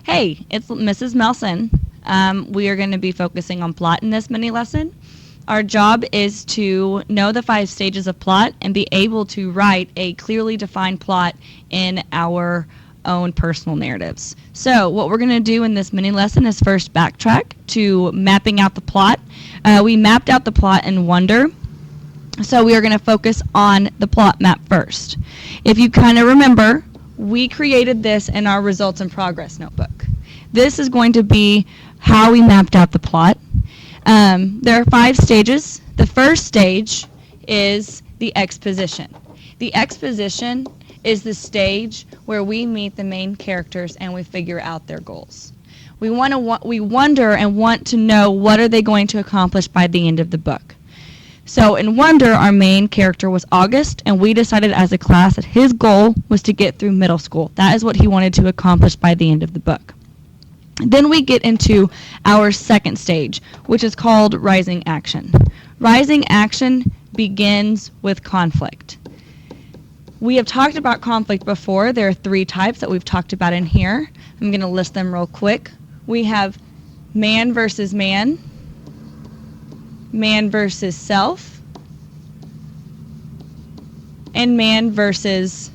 Hey, it's Mrs. Melson. We are going to be focusing on plot in this mini lesson. Our job is to know the 5 stages of plot and be able to write a clearly defined plot in our own personal narratives. So what we're going to do in this mini lesson is first backtrack to mapping out the plot. We mapped out the plot in Wonder. So we are going to focus on the plot map first. If you kind of remember, we created this in our results and progress notebook. This is going to be how we mapped out the plot. There are 5 stages. The first stage is the exposition. The exposition is the stage where we meet the main characters and we figure out their goals. We wonder and want to know what are they going to accomplish by the end of the book. So in Wonder, our main character was August, and we decided as a class that his goal was to get through middle school. That is what he wanted to accomplish by the end of the book. Then we get into our second stage, which is called Rising Action. Rising Action begins with conflict. We have talked about conflict before. There are 3 types that we've talked about in here. I'm going to list them real quick. We have man versus man, man versus self, and man versus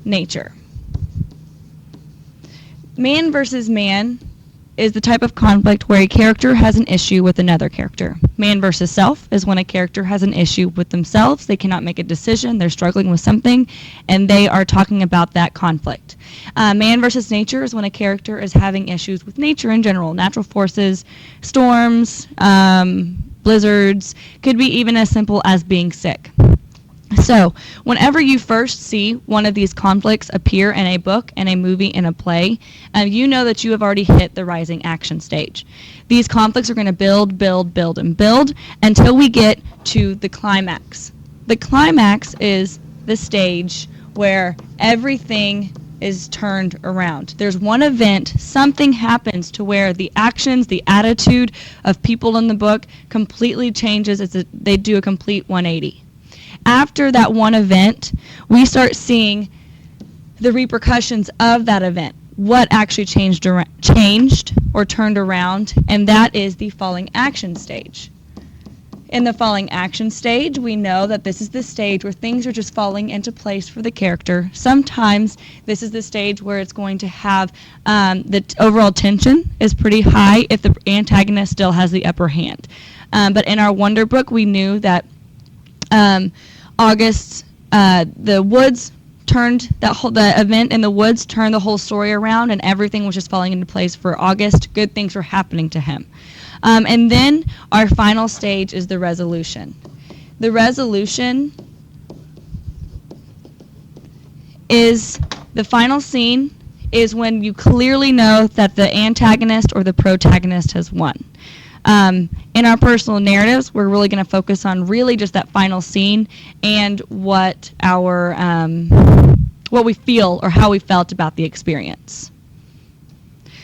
nature. Man versus man is the type of conflict where a character has an issue with another character. Man versus self is when a character has an issue with themselves. They cannot make a decision. They're struggling with something, and they are talking about that conflict. Man versus nature is when a character is having issues with nature in general, natural forces, storms, blizzards, could be even as simple as being sick. So, whenever you first see one of these conflicts appear in a book, in a movie, in a play, you know that you have already hit the rising action stage. These conflicts are going to build, and build until we get to the climax. The climax is the stage where everything is turned around. There's one event, something happens to where the actions, the attitude of people in the book completely changes. They do a complete 180. After that one event, we start seeing the repercussions of that event, what actually changed or turned around, and that is the falling action stage. In the falling action stage, we know that this is the stage where things are just falling into place for the character. Sometimes this is the stage where it's going to have the overall tension is pretty high if the antagonist still has the upper hand. But in our Wonder book, we knew that August, the woods turned the event in the woods turned the whole story around, and everything was just falling into place for August. Good things were happening to him. And then our final stage is the resolution. The resolution is the final scene is when you clearly know that the antagonist or the protagonist has won. In our personal narratives, we're really going to focus on really just that final scene and what we feel or how we felt about the experience.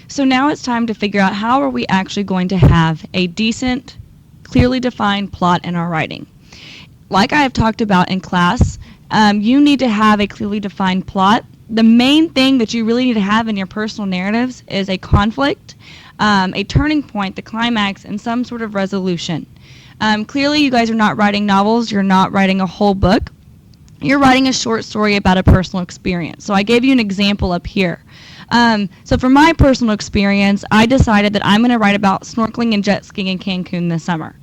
So now it's time to figure out how are we actually going to have a decent, clearly defined plot in our writing. Like I have talked about in class, you need to have a clearly defined plot. The main thing that you really need to have in your personal narratives is a conflict, a turning point, the climax, and some sort of resolution. Clearly, you guys are not writing novels. You're not writing a whole book. You're writing a short story about a personal experience. So I gave you an example up here. So for my personal experience, I decided that I'm going to write about snorkeling and jet skiing in Cancun this summer.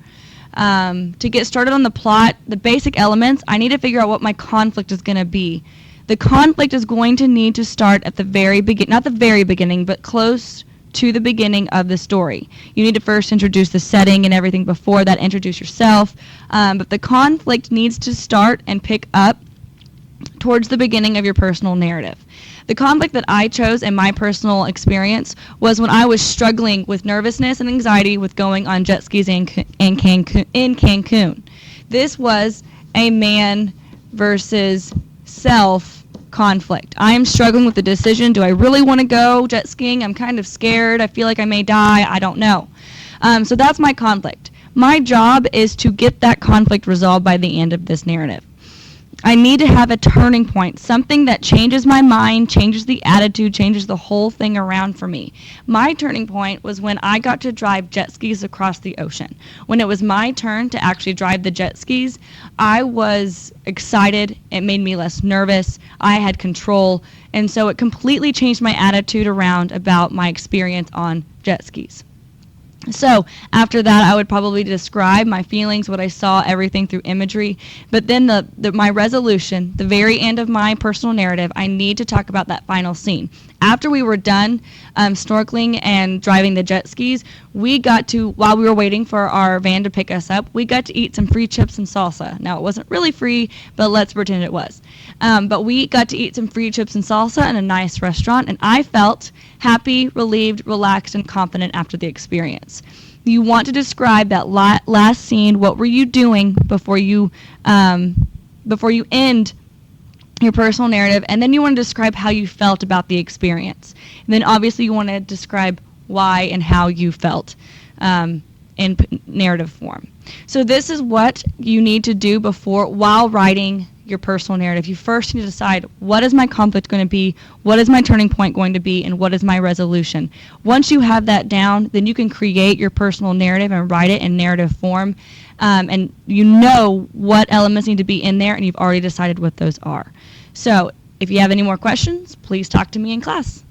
To get started on the plot, the basic elements, I need to figure out what my conflict is going to be. The conflict is going to need to start at the very beginning, not the very beginning, but close to the beginning of the story. You need to first introduce the setting and everything before that, introduce yourself. But the conflict needs to start and pick up towards the beginning of your personal narrative. The conflict that I chose in my personal experience was when I was struggling with nervousness and anxiety with going on jet skis in Cancun. This was a man versus self conflict. I am struggling with the decision. Do I really want to go jet skiing? I'm kind of scared. I feel like I may die. I don't know. So that's my conflict. My job is to get that conflict resolved by the end of this narrative. I need to have a turning point, something that changes my mind, changes the attitude, changes the whole thing around for me. My turning point was when I got to drive jet skis across the ocean. When it was my turn to actually drive the jet skis, I was excited. It made me less nervous. I had control. And so it completely changed my attitude around about my experience on jet skis. So after that, I would probably describe my feelings, what I saw, everything through imagery. But then my resolution, the very end of my personal narrative, I need to talk about that final scene. After we were done snorkeling and driving the jet skis, we got to, while we were waiting for our van to pick us up, we got to eat some free chips and salsa. Now, it wasn't really free, but let's pretend it was. But we got to eat some free chips and salsa in a nice restaurant, and I felt happy, relieved, relaxed, and confident after the experience. You want to describe that last scene. What were you doing before you end your personal narrative, and then you want to describe how you felt about the experience. And then obviously you want to describe why and how you felt in narrative form. So this is what you need to do while writing your personal narrative. You first need to decide, what is my conflict going to be, what is my turning point going to be, and what is my resolution. Once you have that down, then you can create your personal narrative and write it in narrative form, and you know what elements need to be in there, and you've already decided what those are. So if you have any more questions, please talk to me in class.